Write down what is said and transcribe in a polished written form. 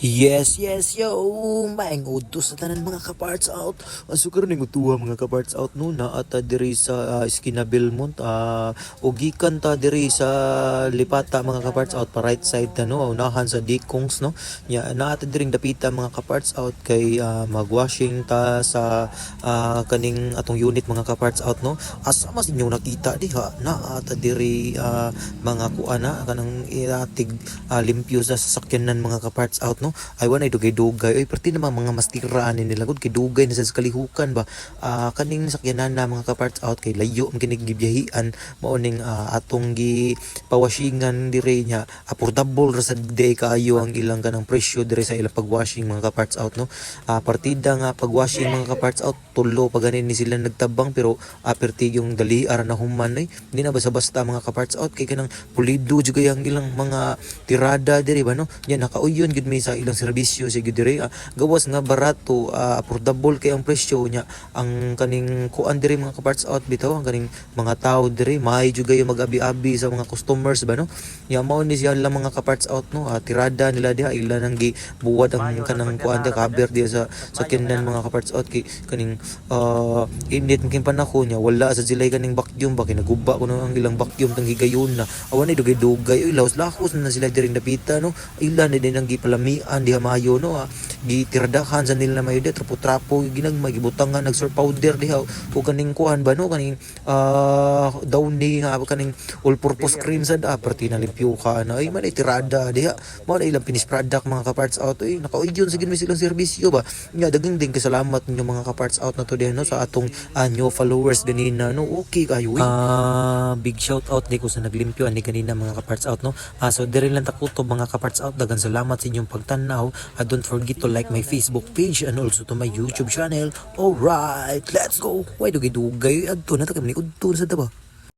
Yes, yes, yo! Maingod to sa tanan mga kaparts out. Aso karon ning utuha mga kaparts out no na ata diri sa Esquina Belmont ug gikan ta diri sa Lipata mga kaparts out pa right side ta no unahan sa Dikongs no. Ya na ata diring dapita mga kaparts out kay magwashing ta sa kaning atong unit mga kaparts out no. Asa mas inyo nakita diha na ata diri mga kuana kanang iratig limpyo sa sasakyanan mga kaparts out no. Ay wanay dugay-dugay ay perti naman mga mastiraan ni nila gud kay dugay na sa kalihukan ba kaning sakyanan na mga kaparts out kay layo ang kinig gibiyahian mao ning atong gi pawashingan dire nya affordable ra sa day kaayo ang ilang kanang presyo dire sa ilang pagwashing mga kaparts out no. Partida nga pagwashing mga kaparts out tulo pa ganin ni sila nagtabang pero perti yung dali ara na human ay hindi na basta-basta mga kaparts out kay kanang pulido jud kay ang ilang mga tirada dire ba no nya nakauyon gud mi sa ilang serbisyo sige dire gawas nga barato affordable kay ang presyo nya ang kaning kuan dire mga kaparts out bitaw ang kaning mga tao dire may jud gayo mag-abi-abi sa mga customers ba no nya mao ni siya lang mga kaparts out no tirada nila diha ila nang gibuwad ang kanang kuan diha cover diha sa kinan mga kaparts out kay kaning init king panahon nya wala sa silay kaning vacuum ba kinaguba kuno ang ilang vacuum tang higayon na awan ay dugay-dugay oy laos-laos na sila diring dapita no ila na din ang gipalamian diha mayo no gitirdahan sa nila mayo de trapo-trapo ginagmay gibutangan nag-sur powder diha o kaning kuan ba no kaning downy kaning all purpose cream sa perti na limpyo ka na ay man ay tirada diha mo na ilang finished product mga kaparts out ay nakauyon sa ginmi silang serbisyo ba nya daghang din kasalamat ninyo mga kaparts out na to diha no sa atong new followers ganina no okay kayo big shout out di ko sa naglimpyo ani ganina mga kaparts out no so dire lang ta kutob mga kaparts out daghang salamat sa inyong pagtanaw don't forget to like my Facebook page and also to my YouTube channel. Alright, let's go. Why do gidugay adto na ta kami udto sa daba.